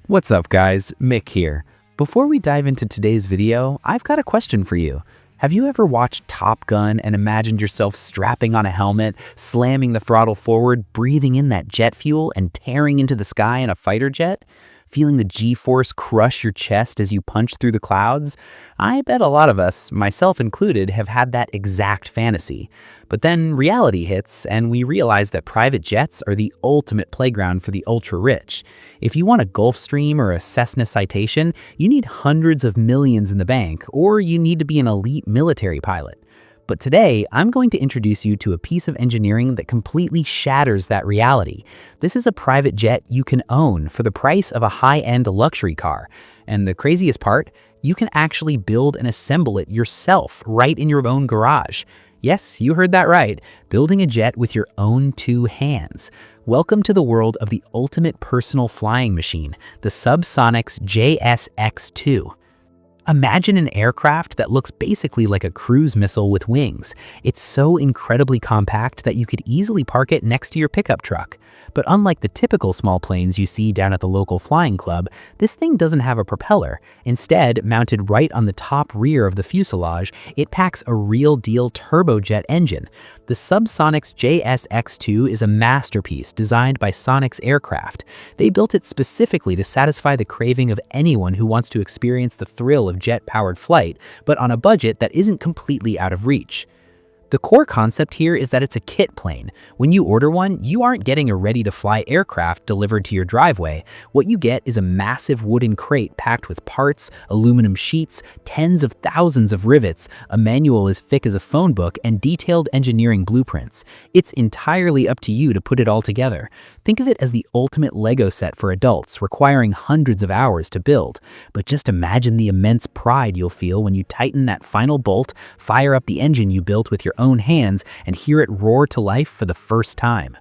What's up guys, Mick here. Before we dive into today's video, I've got a question for you. Have you ever watched Top Gun and imagined yourself strapping on a helmet, slamming the throttle forward, breathing in that jet fuel, and tearing into the sky in a fighter jet? Feeling the G-force crush your chest as you punch through the clouds? I bet a lot of us, myself included, have had that exact fantasy. But then reality hits, and we realize that private jets are the ultimate playground for the ultra-rich. If you want a Gulfstream or a Cessna Citation, you need hundreds of millions in the bank, or you need to be an elite military pilot. But today, I'm going to introduce you to a piece of engineering that completely shatters that reality. This is a private jet you can own for the price of a high-end luxury car. And the craziest part, you can actually build and assemble it yourself right in your own garage. Yes, you heard that right, building a jet with your own two hands. Welcome to the world of the ultimate personal flying machine, the SubSonex JSX-2. Imagine an aircraft that looks basically like a cruise missile with wings. It's so incredibly compact that you could easily park it next to your pickup truck. But unlike the typical small planes you see down at the local flying club, this thing doesn't have a propeller. Instead, mounted right on the top rear of the fuselage, it packs a real-deal turbojet engine. The SubSonex JSX-2 is a masterpiece designed by Sonex Aircraft. They built it specifically to satisfy the craving of anyone who wants to experience the thrill of jet-powered flight, but on a budget that isn't completely out of reach. The core concept here is that it's a kit plane. When you order one, you aren't getting a ready-to-fly aircraft delivered to your driveway. What you get is a massive wooden crate packed with parts, aluminum sheets, tens of thousands of rivets, a manual as thick as a phone book, and detailed engineering blueprints. It's entirely up to you to put it all together. Think of it as the ultimate Lego set for adults, requiring hundreds of hours to build. But just imagine the immense pride you'll feel when you tighten that final bolt, fire up the engine you built with your own hands, and hear it roar to life for the first time.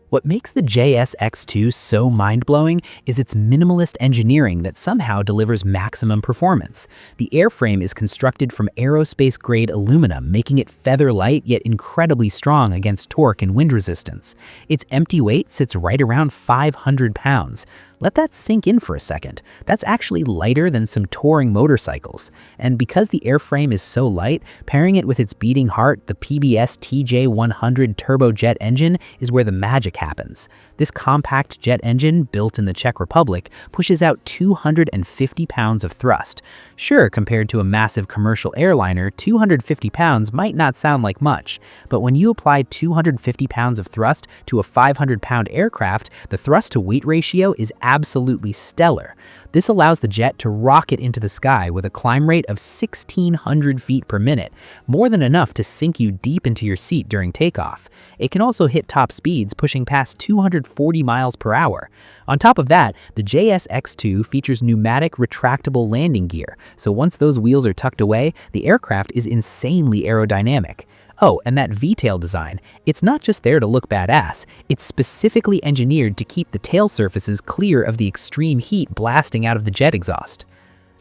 What makes the JSX-2 so mind-blowing is its minimalist engineering that somehow delivers maximum performance. The airframe is constructed from aerospace-grade aluminum, making it feather-light yet incredibly strong against torque and wind resistance. Its empty weight sits right around 500 pounds. Let that sink in for a second. That's actually lighter than some touring motorcycles. And because the airframe is so light, pairing it with its beating heart, the PBS TJ-100 turbojet engine, is where the magic happens. This compact jet engine, built in the Czech Republic, pushes out 250 pounds of thrust. Sure, compared to a massive commercial airliner, 250 pounds might not sound like much, but when you apply 250 pounds of thrust to a 500-pound aircraft, the thrust-to-weight ratio is absolutely stellar. This allows the jet to rocket into the sky with a climb rate of 1,600 feet per minute, more than enough to sink you deep into your seat during takeoff. It can also hit top speeds pushing past 240 miles per hour. On top of that, the JSX-2 features pneumatic retractable landing gear, so once those wheels are tucked away, the aircraft is insanely aerodynamic. Oh, and that V-tail design, it's not just there to look badass, it's specifically engineered to keep the tail surfaces clear of the extreme heat blasting out of the jet exhaust.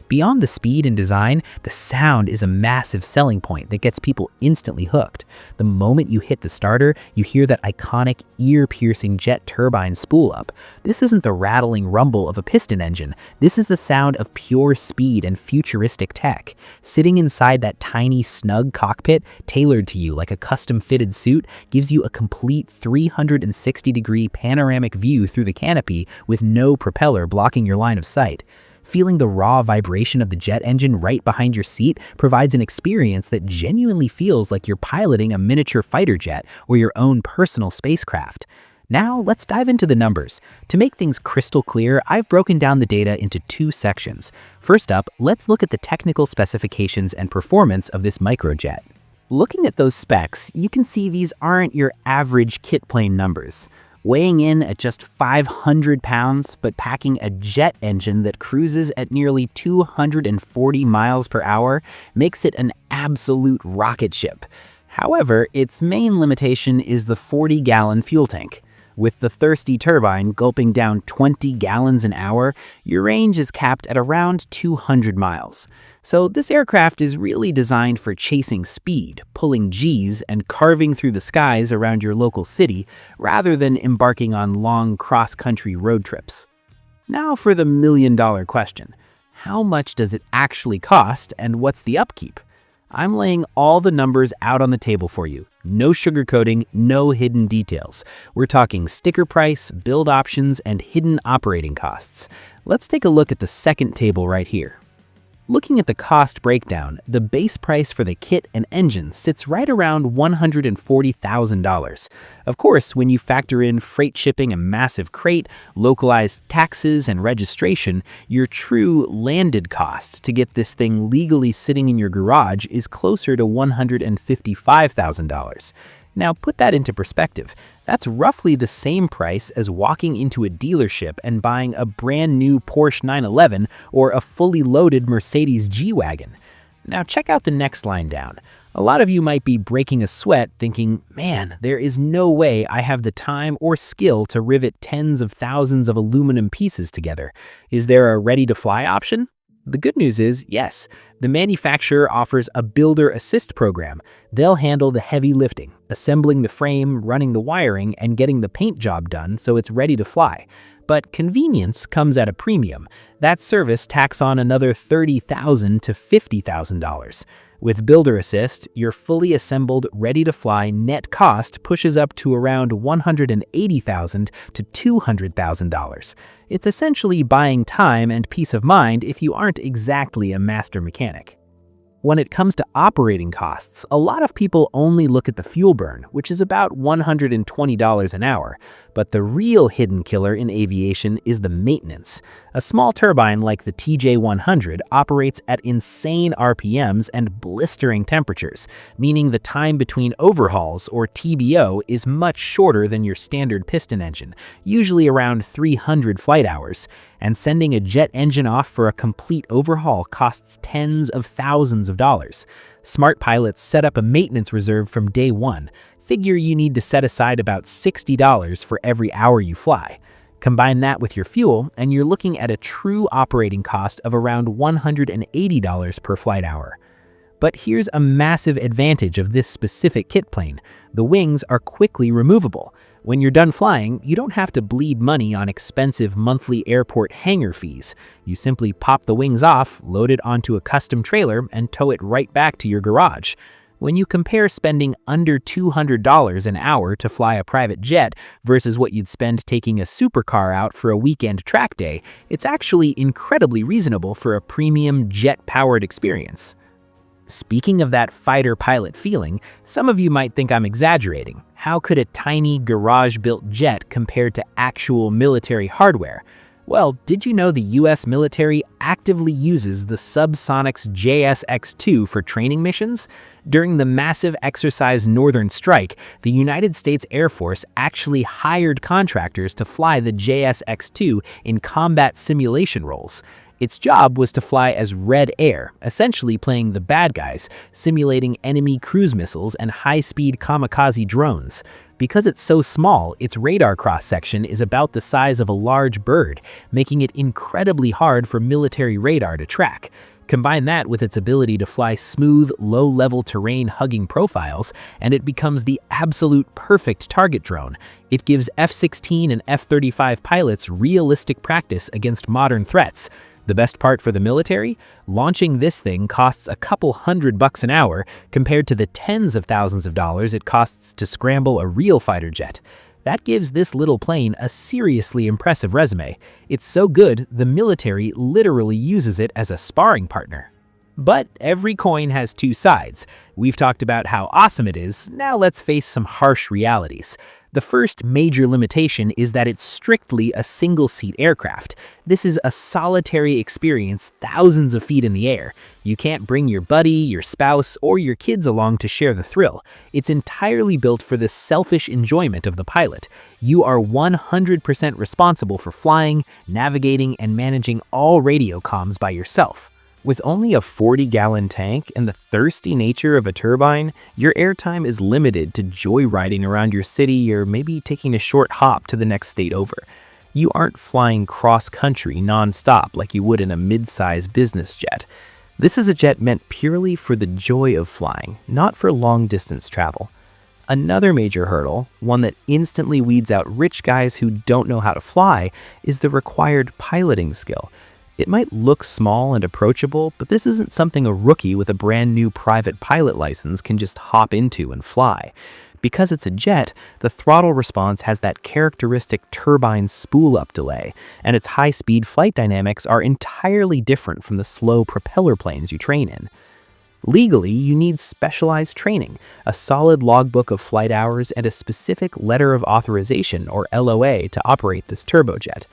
Beyond the speed and design, the sound is a massive selling point that gets people instantly hooked. The moment you hit the starter, you hear that iconic, ear-piercing jet turbine spool up. This isn't the rattling rumble of a piston engine. This is the sound of pure speed and futuristic tech. Sitting inside that tiny, snug cockpit, tailored to you like a custom-fitted suit, gives you a complete 360-degree panoramic view through the canopy with no propeller blocking your line of sight. Feeling the raw vibration of the jet engine right behind your seat provides an experience that genuinely feels like you're piloting a miniature fighter jet or your own personal spacecraft. Now, let's dive into the numbers. To make things crystal clear, I've broken down the data into two sections. First up, let's look at the technical specifications and performance of this microjet. Looking at those specs, you can see these aren't your average kit plane numbers. Weighing in at just 500 pounds, but packing a jet engine that cruises at nearly 240 miles per hour makes it an absolute rocket ship. However, its main limitation is the 40-gallon fuel tank. With the thirsty turbine gulping down 20 gallons an hour, your range is capped at around 200 miles. So this aircraft is really designed for chasing speed, pulling G's, and carving through the skies around your local city, rather than embarking on long cross-country road trips. Now for the million-dollar question. How much does it actually cost and what's the upkeep? I'm laying all the numbers out on the table for you. No sugarcoating, no hidden details. We're talking sticker price, build options, and hidden operating costs. Let's take a look at the second table right here. Looking at the cost breakdown, the base price for the kit and engine sits right around $140,000. Of course, when you factor in freight shipping a massive crate, localized taxes, and registration, your true landed cost to get this thing legally sitting in your garage is closer to $155,000. Now put that into perspective. That's roughly the same price as walking into a dealership and buying a brand new Porsche 911 or a fully loaded Mercedes G-Wagon. Now check out the next line down. A lot of you might be breaking a sweat thinking, man, there is no way I have the time or skill to rivet tens of thousands of aluminum pieces together. Is there a ready-to-fly option? The good news is, yes, the manufacturer offers a builder assist program. They'll handle the heavy lifting, assembling the frame, running the wiring, and getting the paint job done so it's ready to fly. But convenience comes at a premium. That service tacks on another $30,000 to $50,000. With Builder Assist, your fully assembled, ready-to-fly net cost pushes up to around $180,000 to $200,000. It's essentially buying time and peace of mind if you aren't exactly a master mechanic. When it comes to operating costs, a lot of people only look at the fuel burn, which is about $120 an hour. But the real hidden killer in aviation is the maintenance. A small turbine like the TJ-100 operates at insane RPMs and blistering temperatures, meaning the time between overhauls, or TBO, is much shorter than your standard piston engine, usually around 300 flight hours. And sending a jet engine off for a complete overhaul costs tens of thousands of dollars. Smart pilots set up a maintenance reserve from day one. Figure you need to set aside about $60 for every hour you fly. Combine that with your fuel, and you're looking at a true operating cost of around $180 per flight hour. But here's a massive advantage of this specific kit plane. The wings are quickly removable. When you're done flying, you don't have to bleed money on expensive monthly airport hangar fees. You simply pop the wings off, load it onto a custom trailer, and tow it right back to your garage. When you compare spending under $200 an hour to fly a private jet versus what you'd spend taking a supercar out for a weekend track day, it's actually incredibly reasonable for a premium jet-powered experience. Speaking of that fighter pilot feeling, some of you might think I'm exaggerating. How could a tiny garage-built jet compare to actual military hardware? Well, did you know the US military actively uses the SubSonex JSX-2 for training missions? During the massive exercise Northern Strike, the United States Air Force actually hired contractors to fly the JSX-2 in combat simulation roles. Its job was to fly as Red Air, essentially playing the bad guys, simulating enemy cruise missiles and high-speed kamikaze drones. Because it's so small, its radar cross-section is about the size of a large bird, making it incredibly hard for military radar to track. Combine that with its ability to fly smooth, low-level terrain hugging profiles, and it becomes the absolute perfect target drone. It gives F-16 and F-35 pilots realistic practice against modern threats. The best part for the military? Launching this thing costs a couple $100 an hour compared to the tens of thousands of dollars it costs to scramble a real fighter jet. That gives this little plane a seriously impressive resume. It's so good, the military literally uses it as a sparring partner. But every coin has two sides. We've talked about how awesome it is, now let's face some harsh realities. The first major limitation is that it's strictly a single-seat aircraft. This is a solitary experience thousands of feet in the air. You can't bring your buddy, your spouse, or your kids along to share the thrill. It's entirely built for the selfish enjoyment of the pilot. You are 100% responsible for flying, navigating, and managing all radio comms by yourself. With only a 40-gallon tank and the thirsty nature of a turbine, your airtime is limited to joyriding around your city or maybe taking a short hop to the next state over. You aren't flying cross-country non-stop like you would in a mid-size business jet. This is a jet meant purely for the joy of flying, not for long-distance travel. Another major hurdle, one that instantly weeds out rich guys who don't know how to fly, is the required piloting skill. It might look small and approachable, but this isn't something a rookie with a brand new private pilot license can just hop into and fly. Because it's a jet, the throttle response has that characteristic turbine spool-up delay, and its high-speed flight dynamics are entirely different from the slow propeller planes you train in. Legally, you need specialized training, a solid logbook of flight hours, and a specific letter of authorization, or LOA, to operate this turbojet.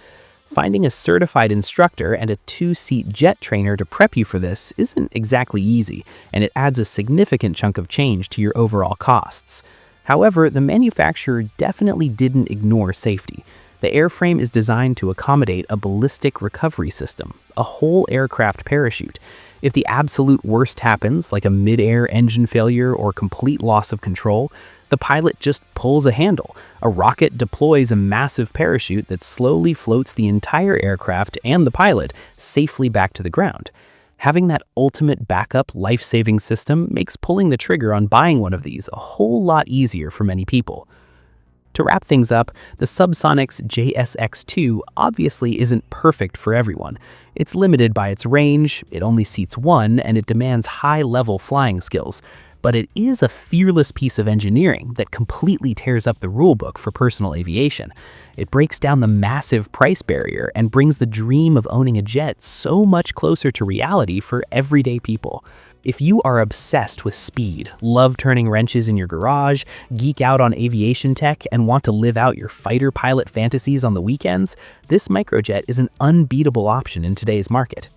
Finding a certified instructor and a 2-seat jet trainer to prep you for this isn't exactly easy, and it adds a significant chunk of change to your overall costs. However, the manufacturer definitely didn't ignore safety. The airframe is designed to accommodate a ballistic recovery system, a whole aircraft parachute. If the absolute worst happens, like a mid-air engine failure or complete loss of control, the pilot just pulls a handle. A rocket deploys a massive parachute that slowly floats the entire aircraft and the pilot safely back to the ground. Having that ultimate backup life-saving system makes pulling the trigger on buying one of these a whole lot easier for many people. To wrap things up, the SubSonex JSX-2 obviously isn't perfect for everyone. It's limited by its range, it only seats one, and it demands high-level flying skills. But it is a fearless piece of engineering that completely tears up the rulebook for personal aviation. It breaks down the massive price barrier and brings the dream of owning a jet so much closer to reality for everyday people. If you are obsessed with speed, love turning wrenches in your garage, geek out on aviation tech, and want to live out your fighter pilot fantasies on the weekends, this Microjet is an unbeatable option in today's market.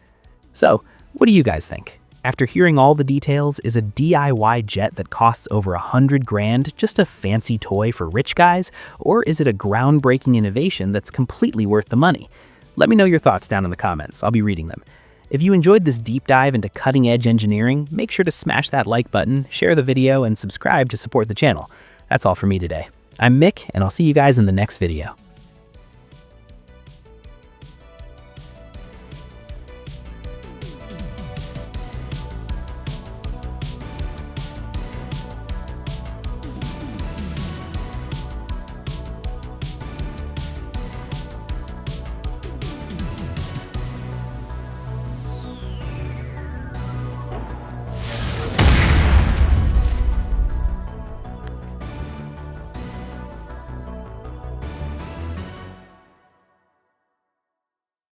So, what do you guys think? After hearing all the details, is a DIY jet that costs over $100,000 just a fancy toy for rich guys, or is it a groundbreaking innovation that's completely worth the money? Let me know your thoughts down in the comments. I'll be reading them. If you enjoyed this deep dive into cutting-edge engineering, make sure to smash that like button, share the video, and subscribe to support the channel. That's all for me today. I'm Mick, and I'll see you guys in the next video.